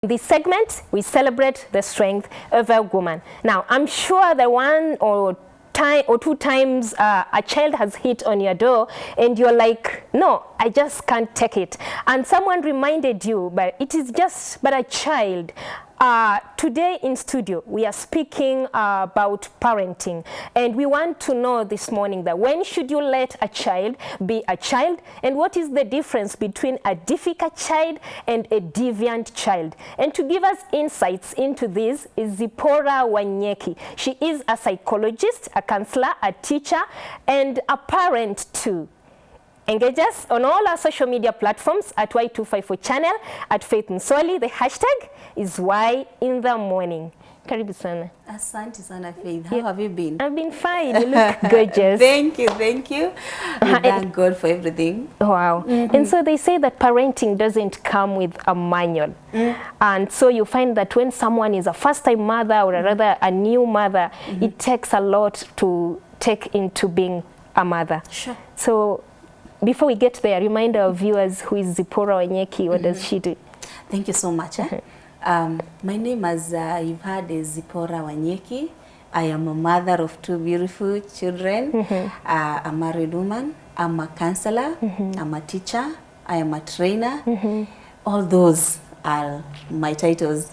In this segment, we celebrate the strength of a woman. Now, I'm sure the one or two times a child has hit on your door and you're like, no, I just can't take it. And someone reminded you, but it is just but a child. Today in studio, we are speaking about parenting, and we want to know this morning that when should you let a child be a child, and what is the difference between a difficult child and a deviant child? And to give us insights into this is Ziporrah Wanyeki. She is a psychologist, a counselor, a teacher, and a parent too. Engage us on all our social media platforms at Y254 channel, at Faith MUTSOLI. The hashtag is Y in the morning. Karibu sana. Asante sana, Faith. How have you been? I've been fine. You look gorgeous. Thank you, thank you. We thank God for everything. Wow. And so they say that parenting doesn't come with a manual. And so you find that when someone is a first-time mother or rather a new mother, it takes a lot to take into being a mother. Sure. So before we get there, remind our viewers who is Ziporrah Wanyeki. What does she do? Thank you so much. My name, as you've heard, is Ziporrah Wanyeki. I am a mother of two beautiful children, a married woman. I'm a counselor, I'm a teacher, I am a trainer. All those are my titles.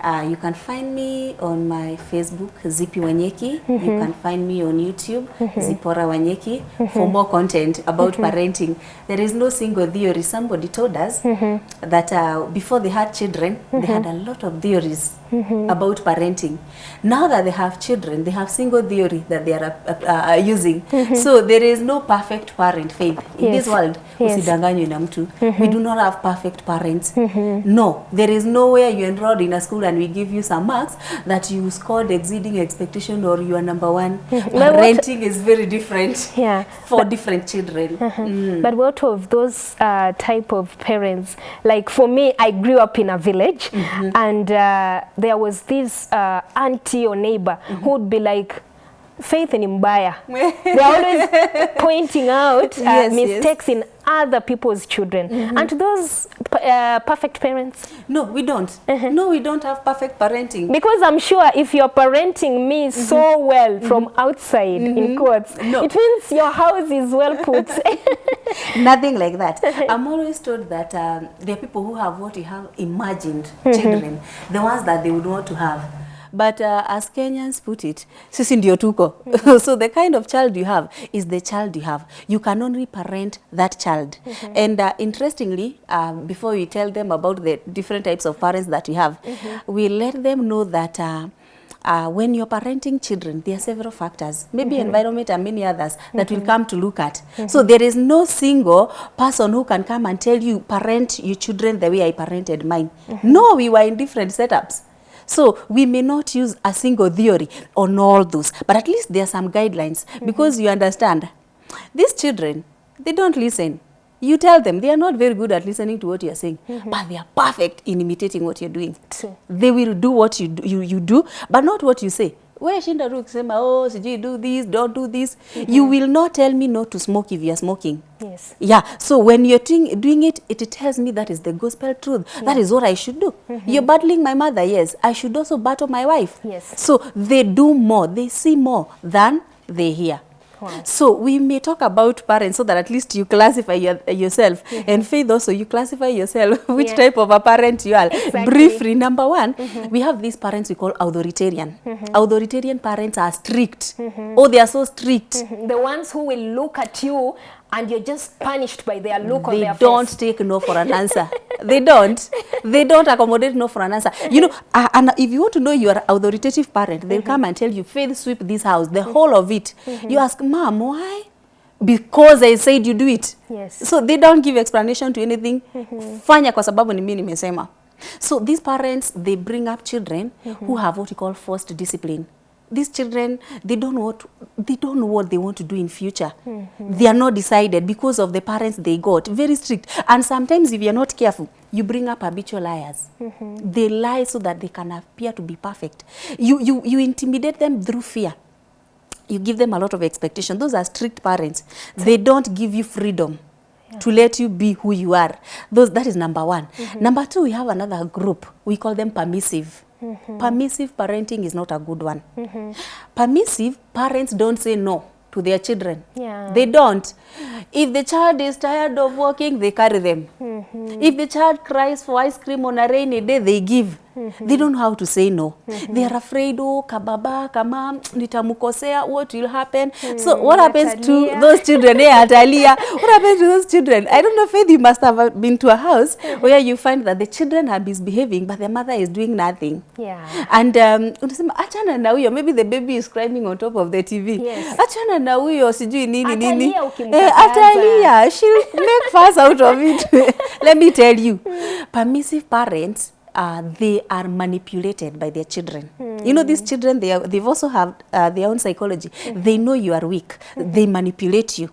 You can find me on my Facebook, Zipi Wanyeki. You can find me on YouTube, Ziporrah Wanyeki, for more content about parenting. There is no single theory. Somebody told us that before they had children, they had a lot of theories about parenting. Now that they have children, they have single theory that they are using. So there is no perfect parent, Faith. In this world, usidanganywe na mtu. We do not have perfect parents. No, there is nowhere you enrolled in a school and we give you some marks that you scored exceeding expectation or you are number one. Parenting is very different for different children. But what of those type of parents? Like for me, I grew up in a village and there was this auntie or neighbor who would be like, Faith ni mbaya. They're always pointing out mistakes in other people's children. And those perfect parents? No, we don't. No, we don't have perfect parenting. Because I'm sure if you're parenting me so well from outside, in quotes, it means your house is well put. Nothing like that. I'm always told that there are people who have what you have imagined children, the ones that they would want to have. But as Kenyans put it, sisi ndio tuko. So the kind of child you have is the child you have. You can only parent that child. And interestingly, before we tell them about the different types of parents that we have, we let them know that when you're parenting children, there are several factors, maybe environment and many others that will come to look at. So there is no single person who can come and tell you, parent your children the way I parented mine. No, we were in different setups. So we may not use a single theory on all those, but at least there are some guidelines because you understand, these children, they don't listen. You tell them, they are not very good at listening to what you are saying, but they are perfect in imitating what you're doing. They will do what you do, but not what you say. Where shinda tu kusema, oh, sijui do this, don't do this. You will not tell me not to smoke if you are smoking. Yes. Yeah. So when you're doing it, it tells me that is the gospel truth. That is what I should do. You're battling my mother, yes. I should also battle my wife. Yes. So they do more, they see more than they hear. Wow. So we may talk about parents so that at least you classify yourself. And Faith also, you classify yourself which type of a parent you are. Exactly. Briefly, number one, we have these parents we call authoritarian. Authoritarian parents are strict. Oh, they are so strict. The ones who will look at you and you're just punished by their look on their face. They don't take no for an answer. They don't. They don't accommodate no for an answer. You know, and if you want to know you are an authoritative parent, they'll come and tell you, Faith, sweep this house, the whole of it. You ask, Mom, why? Because I said you do it. Yes. So they don't give explanation to anything. Fanya kwa sababu ni mimi nimesema. So these parents, they bring up children who have what you call forced discipline. These children, they don't know what they want to do in future. They are not decided because of the parents they got. Very strict. And sometimes if you're not careful, you bring up habitual liars. They lie so that they can appear to be perfect. You intimidate them through fear. You give them a lot of expectation. Those are strict parents. They don't give you freedom. to let you be who you are. That is number one. Number two, we have another group. We call them permissive. Permissive parenting is not a good one. Permissive parents don't say no to their children. They don't. If the child is tired of walking, they carry them. If the child cries for ice cream on a rainy day, they give. They don't know how to say no. They are afraid, oh, kababa, kama, nitamukosea, what will happen? So what happens to those children? Atalia. What happens to those children? I don't know, Faith, you must have been to a house where you find that the children are misbehaving, but their mother is doing nothing. And unasema, achana na huyo, maybe the baby is climbing on top of the TV. Achana na huyo, sijui nini nini. Atalia, she'll make fuss out of it. Let me tell you, permissive parents, they are manipulated by their children. You know, these children, they've also have their own psychology. They know you are weak. They manipulate you.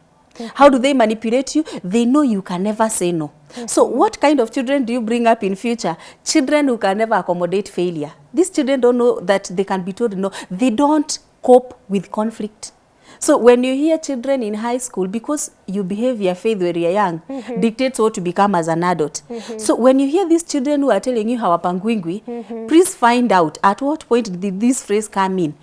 How do they manipulate you? They know you can never say no. So what kind of children do you bring up in future? Children who can never accommodate failure. These children don't know that they can be told no. They don't cope with conflict. So when you hear children in high school, because you behave your faith when you're young, dictates what to become as an adult. So when you hear these children who are telling you how apangwingwi, please find out at what point did this phrase come in.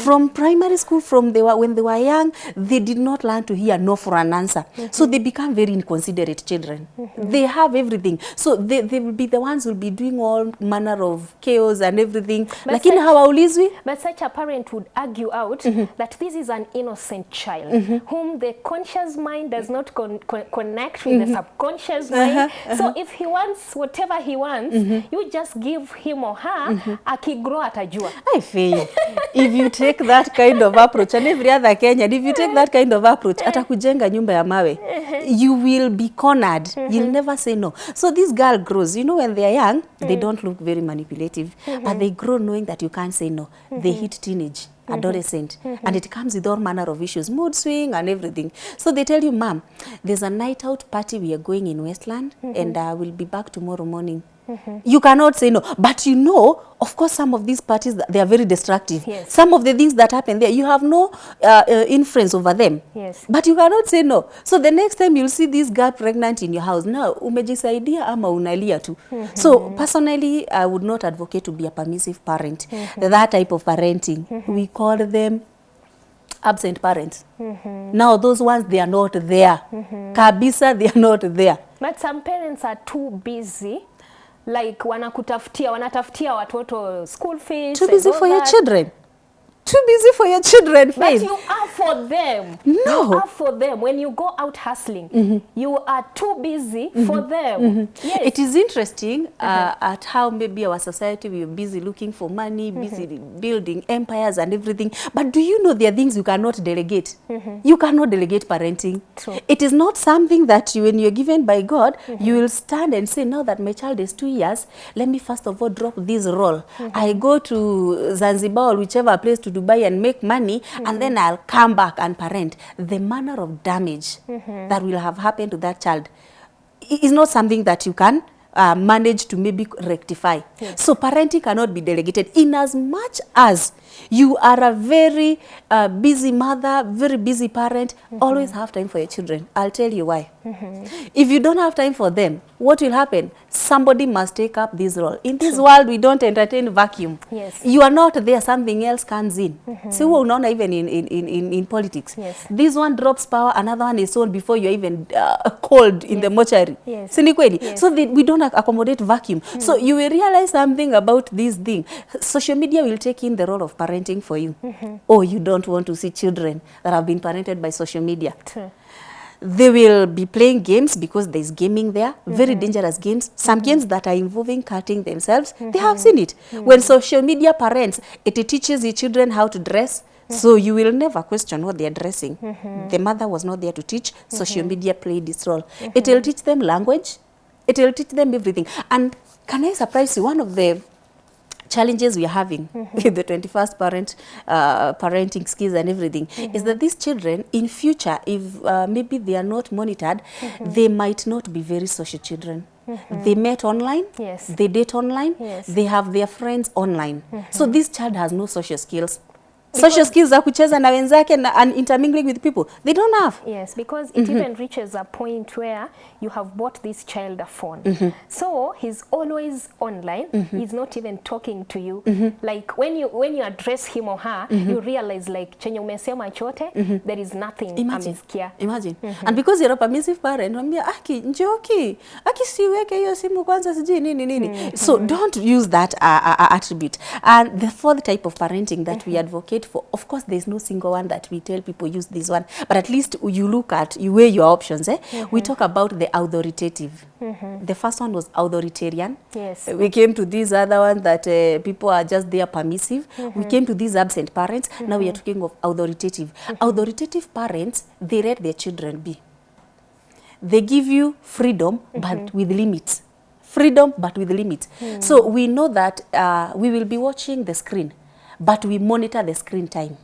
From primary school, when they were young, they did not learn to hear no for an answer. So they become very inconsiderate children. They have everything. So they will be the ones who will be doing all manner of chaos and everything. Lakini hawaulizwi. But such a parent would argue out that this is an innocent child whom the conscious mind does not connect with the subconscious mind. So if he wants whatever he wants, you just give him or her, akigrow atajua. I feel if you take that kind of approach, and every other Kenyan, if you take that kind of approach, atakujenga nyumba ya mawe, you will be cornered. You'll never say no. So this girl grows, you know, when they are young, they don't look very manipulative, but they grow knowing that you can't say no. They hit teenage, adolescent, and it comes with all manner of issues, mood swing and everything. So they tell you, Mom, there's a night out party we are going in Westland, and we'll be back tomorrow morning. You cannot say no, but you know, of course, some of these parties, they are very destructive. Some of the things that happen there, you have no influence over them, but you cannot say no. So the next time you'll see this girl pregnant in your house, now umejisaidia ama unalia tu. So personally, I would not advocate to be a permissive parent. That type of parenting, we call them absent parents. Now those ones, they are not there. Kabisa, they are not there. But some parents are too busy. Like wanatafutia watoto school fees. Too busy for your children. Too busy for your children, Faith. But you are for them. No. You are for them. When you go out hustling, you are too busy for them. Yes. It is interesting at how maybe our society, we are busy looking for money, busy building empires and everything. But do you know there are things you cannot delegate? You cannot delegate parenting. True. It is not something that when you're given by God, you will stand and say, now that my child is 2 years, let me first of all drop this role. I go to Zanzibar or whichever place to Dubai and make money, and then I'll come back and parent. The manner of damage that will have happened to that child is not something that you can manage to maybe rectify. So parenting cannot be delegated, in as much as you are a very busy mother, very busy parent. Always have time for your children. I'll tell you why. If you don't have time for them, what will happen? Somebody must take up this role. In this world, we don't entertain vacuum. You are not there, something else comes in. So not even in politics. This one drops power, another one is sold before you're even called in the mortuary. So we don't accommodate vacuum. So you will realize something about this thing. Social media will take in the role of parenting for you. Oh, you don't want to see children that have been parented by social media. They will be playing games because there's gaming there, very dangerous games. Some games that are involving cutting themselves, they have seen it. When social media parents, it teaches the children how to dress, so you will never question what they are dressing. The mother was not there to teach, social media played its role. It will teach them language, it will teach them everything. And can I surprise you, one of the challenges we are having with the 21st parenting skills and everything is that these children in future, if maybe they are not monitored, they might not be very social children. They met online, they date online, they have their friends online. So this child has no social skills. social skills za kucheza na wenzake and intermingling with people, they don't have. Yes, because it even reaches a point where you have bought this child a phone. So he's always online. He's not even talking to you. Like when you address him or her, you realize like chenye umesema chote, there is nothing amesikia. Imagine. And because you're a permissive parent, unamwambia aki njoki, aki siweke hiyo simu kwanza siji nini. So don't use that attribute. And the fourth type of parenting that we advocate for, of course there's no single one that we tell people use this one, but at least you look at, you weigh your options. We talk about the authoritative. The first one was authoritarian. Yes. We came to this other one that people are just there permissive. We came to these absent parents. Now we are talking of authoritative. Authoritative parents, they let their children be. They give you freedom, but with limits. Freedom, but with limits. So we know that we will be watching the screen, but we monitor the screen time.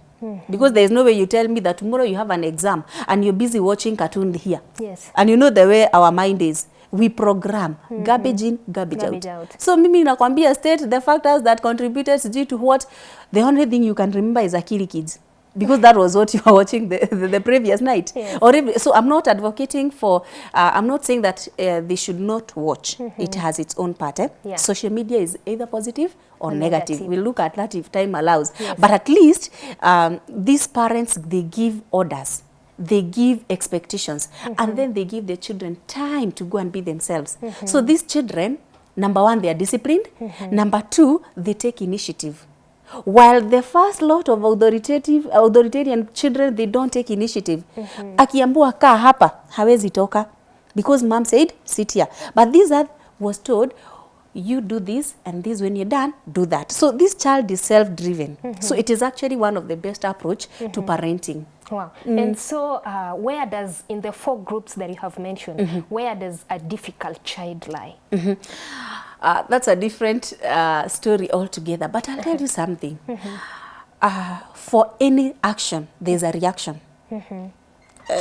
Because there is no way you tell me that tomorrow you have an exam and you're busy watching cartoon here. Yes. And you know the way our mind is. We program garbage in, garbage out. So mimi nakwambia state the factors that contributed to what, the only thing you can remember is Akili Kids. Because that was what you were watching the previous night. Yes. Or if, so I'm not advocating for, I'm not saying that they should not watch. It has its own part. Yeah. Social media is either positive or negative. We'll look at that if time allows. Yes. But at least these parents, they give orders. They give expectations. And then they give their children time to go and be themselves. So these children, number one, they are disciplined. Number two, they take initiative. While the first lot of authoritarian children, they don't take initiative. Akiambiwa kaa hapa, hawezi toka. Because mom said, sit here. But this was told, you do this, and this when you're done, do that. So this child is self-driven. So it is actually one of the best approach to parenting. Wow. And so where does, in the 4 groups that you have mentioned, where does a difficult child lie? That's a different story altogether. But I'll tell you something. For any action, there's a reaction.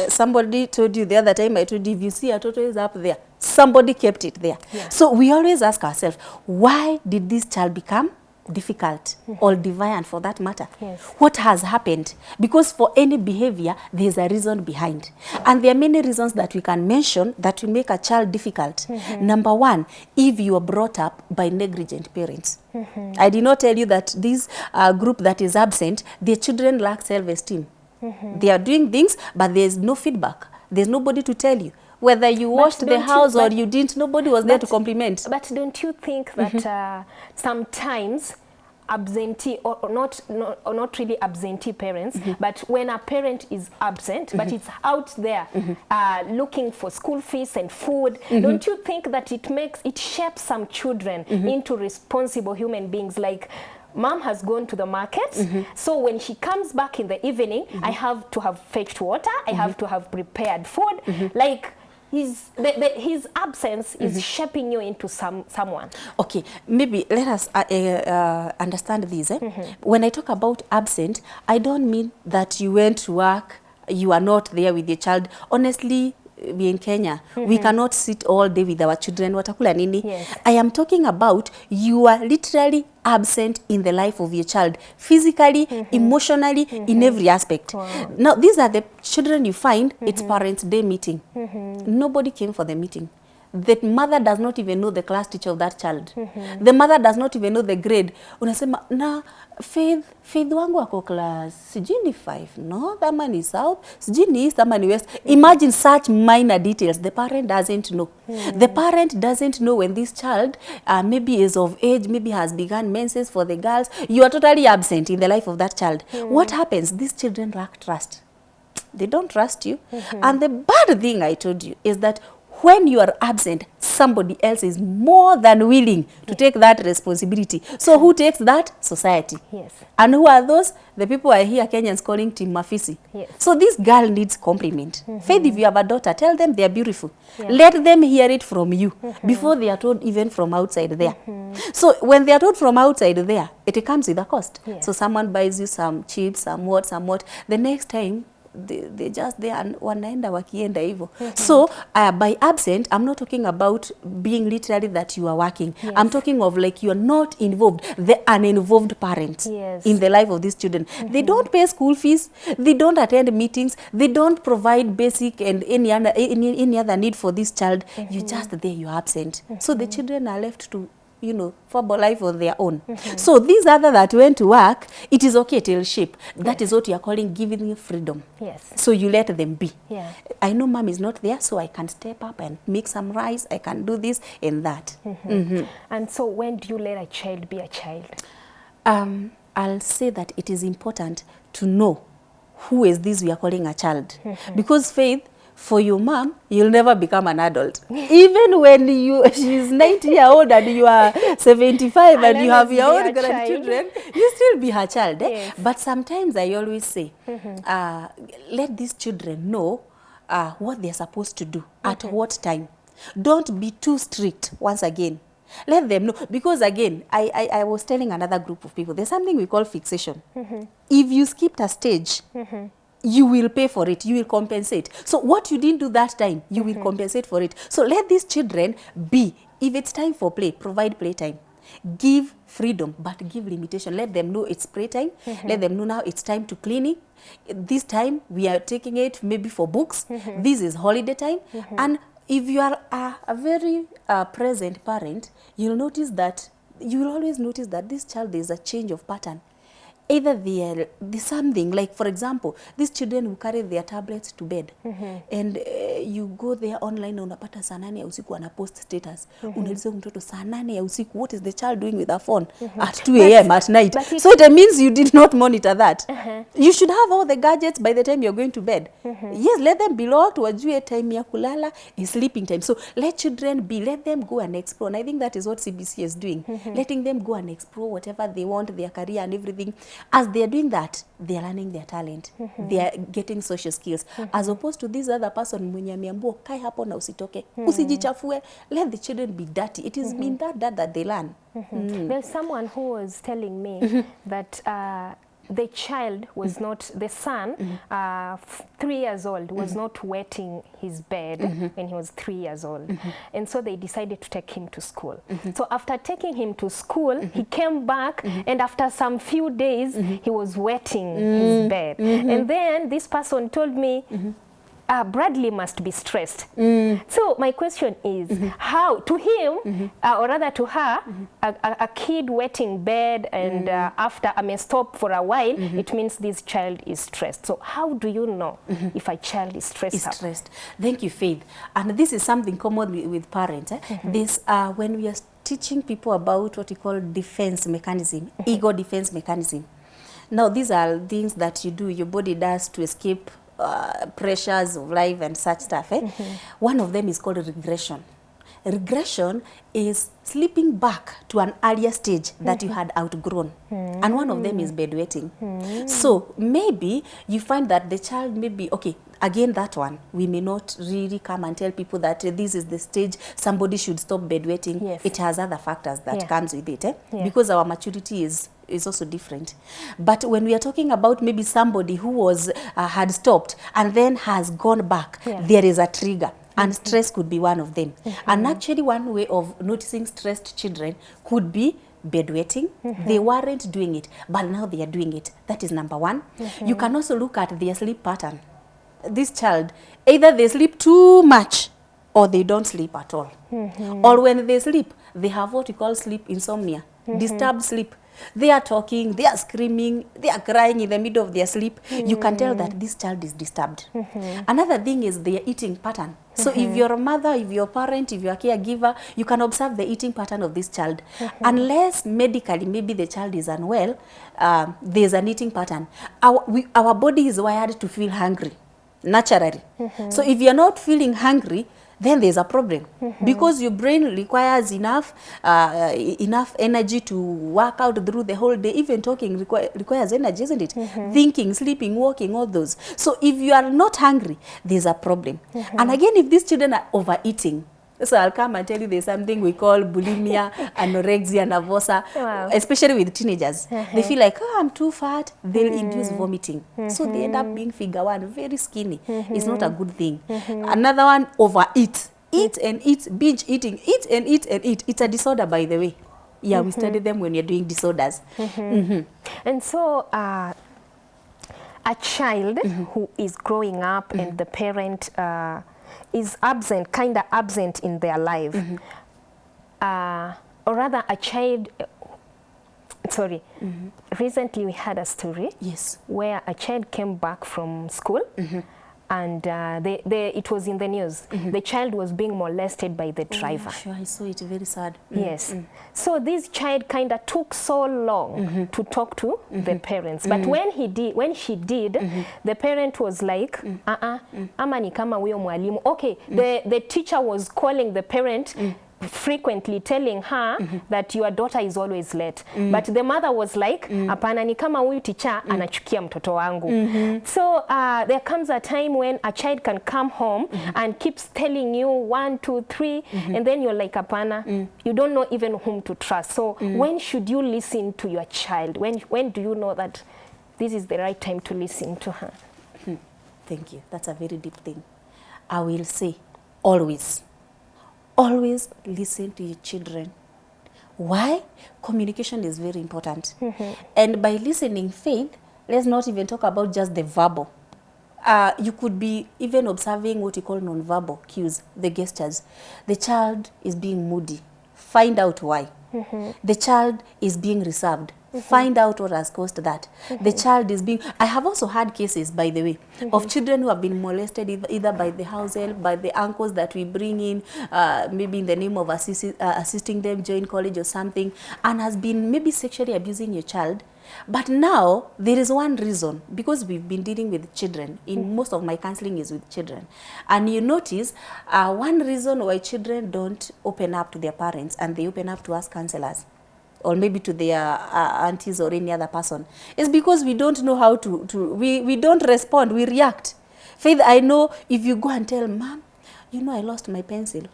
Somebody told you the other time, I told you, if you see a turtle is up there, somebody kept it there. Yeah. So we always ask ourselves, why did this child become difficult or deviant for that matter? Yes. What has happened? Because for any behavior, there's a reason behind. And there are many reasons that we can mention that will make a child difficult. Number one, if you are brought up by negligent parents. I did not tell you that this group that is absent, their children lack self-esteem. They are doing things, but there's no feedback. There's nobody to tell you. Whether you washed the house or you didn't, nobody was there to compliment. But don't you think that sometimes absentee, or not really absentee parents, but when a parent is absent, but it's out there looking for school fees and food, don't you think that it shapes some children into responsible human beings? Like, mom has gone to the market, so when she comes back in the evening, I have to have fetched water, I have to have prepared food. Like, his absence is shaping you into someone. Okay, maybe let us understand this. When I talk about absent, I don't mean that you went to work, you are not there with your child. Honestly, we in Kenya, we cannot sit all day with our children. Watakula nini? Yes. I am talking about you are literally absent in the life of your child, physically, emotionally, in every aspect. Wow. Now, these are the children you find, it's parents' day meeting. Nobody came for the meeting. The mother does not even know the class teacher of that child. The mother does not even know the grade. Unasema, na Faith wangu wako class, sijui ni 5, no, that is south, sijui ni east, that west. Imagine such minor details. The parent doesn't know. The parent doesn't know when this child maybe is of age, maybe has begun menses for the girls. You are totally absent in the life of that child. What happens? These children lack trust. They don't trust you. And the bad thing I told you is that when you are absent, somebody else is more than willing to take that responsibility. So who takes that? Society. Yes. And who are those? The people I hear Kenyans calling Team Mafisi. Yes. So this girl needs compliment. Faith, if you have a daughter, tell them they are beautiful. Yeah. Let them hear it from you before they are told even from outside there. So when they are told from outside there, it comes with a cost. Yeah. So someone buys you some chips, some what. The next time, they just they wanaenda wakienda hivyo. So by absent, I'm not talking about being literally that you are working. Yes. I'm talking of like you are not involved, the uninvolved parent in the life of these children. They don't pay school fees, they don't attend meetings, they don't provide basic and any other need for this child. You just there, you're absent. So the children are left to, you know, form a life on their own. So these other that went to work, it is okay till shape. That is what you are calling giving you freedom. Yes. So you let them be. Yeah. I know mom is not there, so I can step up and make some rice. I can do this and that. And so when do you let a child be a child? I'll say that it is important to know who is this we are calling a child. Because Faith, for your mom, you'll never become an adult. Even when she's 90-year-old and you are 75 and you have your own grandchildren, you still be her child. Yes. But sometimes I always say, let these children know what they're supposed to do, at what time. Don't be too strict once again. Let them know. Because again, I was telling another group of people, there's something we call fixation. If you skipped a stage, you will pay for it, you will compensate. So what you didn't do that time, you will compensate for it. So let these children be. If it's time for play, provide playtime. Give freedom, but give limitation. Let them know it's playtime. Let them know now it's time to cleaning. This time we are taking it maybe for books. This is holiday time. And if you are a very present parent, you'll notice that, you will always notice that this child, there's a change of pattern. Either there's something, like for example, these children will carry their tablets to bed. And you go there online, unapata saa 8 ya usiku wana post status. Unauliza mtoto saa 8 ya usiku, what is the child doing with a phone at 2 a.m. at night? So it means you did not monitor that. You should have all the gadgets by the time you're going to bed. Yes, let them be locked, wajue time ya kulala is sleeping time. So let children be, let them go and explore. And I think that is what CBC is doing. Letting them go and explore whatever they want, their career and everything. As they are doing that, they are learning their talent. They are getting social skills. As opposed to this other person, mwenye ameambiwa kai hapo na usitoke, usijichafue. Let the children be dirty. It is in that they learn. There's someone who was telling me that the child was not, the son, 3 years old, was not wetting his bed when he was 3 years old. And so they decided to take him to school. So after taking him to school, he came back, and after some few days, he was wetting his bed. And then this person told me, Bradley must be stressed. So my question is, how, to him, or rather to her, a kid wetting bed and after I may stop for a while, it means this child is stressed. So how do you know if a child is stressed? Thank you, Faith. And this is something common with parents. This, when we are teaching people about what we call defense mechanism, ego defense mechanism. Now, these are things that you do, your body does to escape pressures of life and such stuff. One of them is called regression. Regression is slipping back to an earlier stage that you had outgrown. And one of them is bedwetting. So maybe you find that the child may be, okay, again that one, we may not really come and tell people that this is the stage somebody should stop bedwetting. Yes. It has other factors that comes with it. Because our maturity is also different. But when we are talking about maybe somebody who was had stopped and then has gone back, there is a trigger. And stress could be one of them. And actually one way of noticing stressed children could be bedwetting. They weren't doing it, but now they are doing it. That is number one. You can also look at their sleep pattern. This child, either they sleep too much or they don't sleep at all. Or when they sleep, they have what we call sleep insomnia, disturbed sleep. They are talking, they are screaming, they are crying in the middle of their sleep. You can tell that this child is disturbed. Another thing is their eating pattern. So if you're a mother, if you're a parent, if you're a caregiver, you can observe the eating pattern of this child. Unless medically, maybe the child is unwell, there's an eating pattern. Our body is wired to feel hungry, naturally. So if you're not feeling hungry, then there's a problem. Because your brain requires enough energy to work out through the whole day. Even talking requires energy, isn't it? Thinking, sleeping, walking, all those. So if you are not hungry, there's a problem. And again, if these children are overeating, So I'll come and tell you there's something we call bulimia, anorexia nervosa, Wow. especially with teenagers. They feel like, oh, I'm too fat. They'll induce vomiting. So they end up being figure one, very skinny. It's not a good thing. Another one, overeat. Eat and eat, binge eating. Eat and eat and eat. It's a disorder, by the way. Yeah, we study them when you're doing disorders. And so a child who is growing up and the parent is absent, kind of absent in their life, or rather a child, sorry, recently we had a story where a child came back from school and it was in the news. The child was being molested by the driver. Sure, I saw it, very sad. Yes. So this child kind of took so long to talk to the parents. But when she did, the parent was like, ama ni kama huyo mwalimu. Okay, the teacher was calling the parent frequently, telling her that your daughter is always late. But the mother was like, hapana, ni kama huyu teacher anachukia mtoto wangu. So there comes a time when a child can come home and keeps telling you 1, 2, 3, and then you're like, hapana, you don't know even whom to trust. So when should you listen to your child? When do you know that this is the right time to listen to her? Thank you. That's a very deep thing. I will say, always. Always listen to your children. Why? Communication is very important. And by listening, Faith, let's not even talk about just the verbal. You could be even observing what you call non-verbal cues, the gestures. The child is being moody. Find out why. The child is being reserved. Find out what has caused that. The child is being... I have also had cases, by the way, of children who have been molested either by the house help, by the uncles that we bring in, maybe in the name of assisting them join college or something, and has been maybe sexually abusing your child. But now, there is one reason, because we've been dealing with children. In most of my counseling is with children. And you notice, one reason why children don't open up to their parents and they open up to us counselors, or maybe to their aunties or any other person, is because we don't know how we don't respond, we react. Faith, I know if you go and tell, Mom, you know I lost my pencil,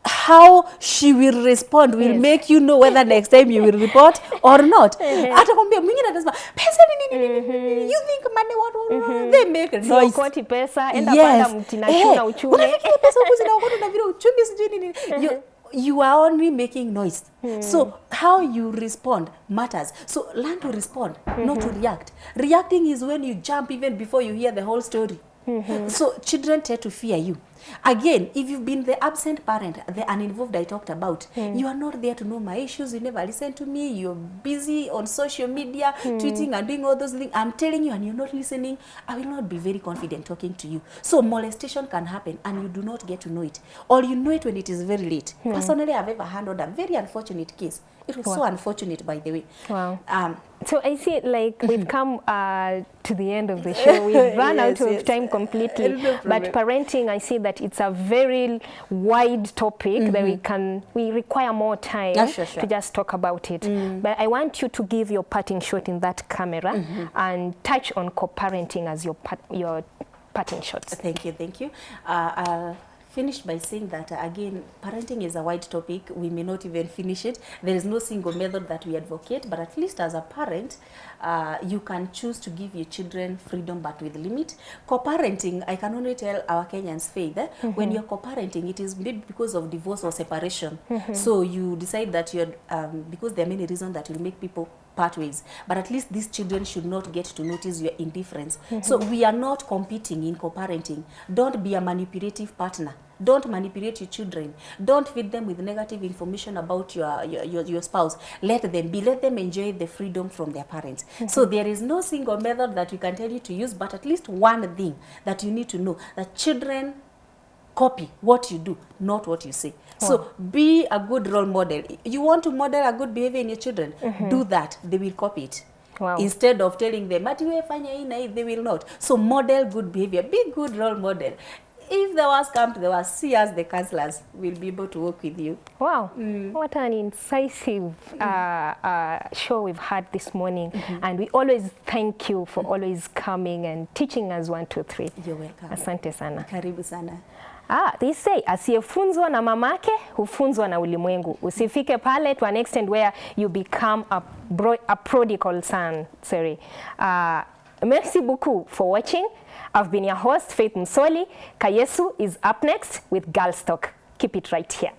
how she will respond will make you know whether next time you will report or not. Atakwambia mwingine atasema pesa nini, you think money what they make noise. Ukoti pesa, enda panda mti na chuna uchune. Unafikiri pesa huko zinaokota na vile uchumi sijui nini. You are only making noise. So how you respond matters. So learn to respond, not to react. Reacting is when you jump even before you hear the whole story. So children tend to fear you. Again, if you've been the absent parent, the uninvolved I talked about, you are not there to know my issues, you never listen to me, you're busy on social media, tweeting and doing all those things. I'm telling you and you're not listening, I will not be very confident talking to you. So molestation can happen and you do not get to know it. Or you know it when it is very late. Personally, I've ever handled a very unfortunate case. It was so unfortunate, by the way. Wow. So I see it like we've come to the end of the show. We've run out of time completely. No, but parenting, I see that it's a very wide topic that we require more time to just talk about it. But I want you to give your parting shot in that camera and touch on co-parenting as your parting shots. Thank you. I'll finish by saying that, again, parenting is a wide topic. We may not even finish it. There is no single method that we advocate, but at least as a parent, you can choose to give your children freedom, but with limit. Co-parenting, I can only tell our Kenyans, Faith, when you're co-parenting, it is maybe because of divorce or separation. So you decide that you're, because there are many reasons that will make people part ways, but at least these children should not get to notice your indifference. So we are not competing in co-parenting. Don't be a manipulative partner. Don't manipulate your children. Don't feed them with negative information about your spouse. Let them be. Let them enjoy the freedom from their parents. So there is no single method that we can tell you to use, but at least one thing that you need to know, that children copy what you do, not what you say. So be a good role model. You want to model a good behavior in your children, do that. They will copy it. Instead of telling them, they will not. So model good behavior. Be good role model. If the worst come to the worst, see us, the counselors, will be able to work with you. Wow, what an incisive show we've had this morning. And we always thank you for always coming and teaching us 1, 2, 3. You're welcome. Asante sana. Karibu sana. They say asiyefunzwa na mamake hufunzwa na ulimwengu. Usifike pale to an extent where you become a prodigal son. Sorry. Merci beaucoup for watching. I've been your host, Faith MUTSOLI. Kayesu is up next with Girls Talk. Keep it right here.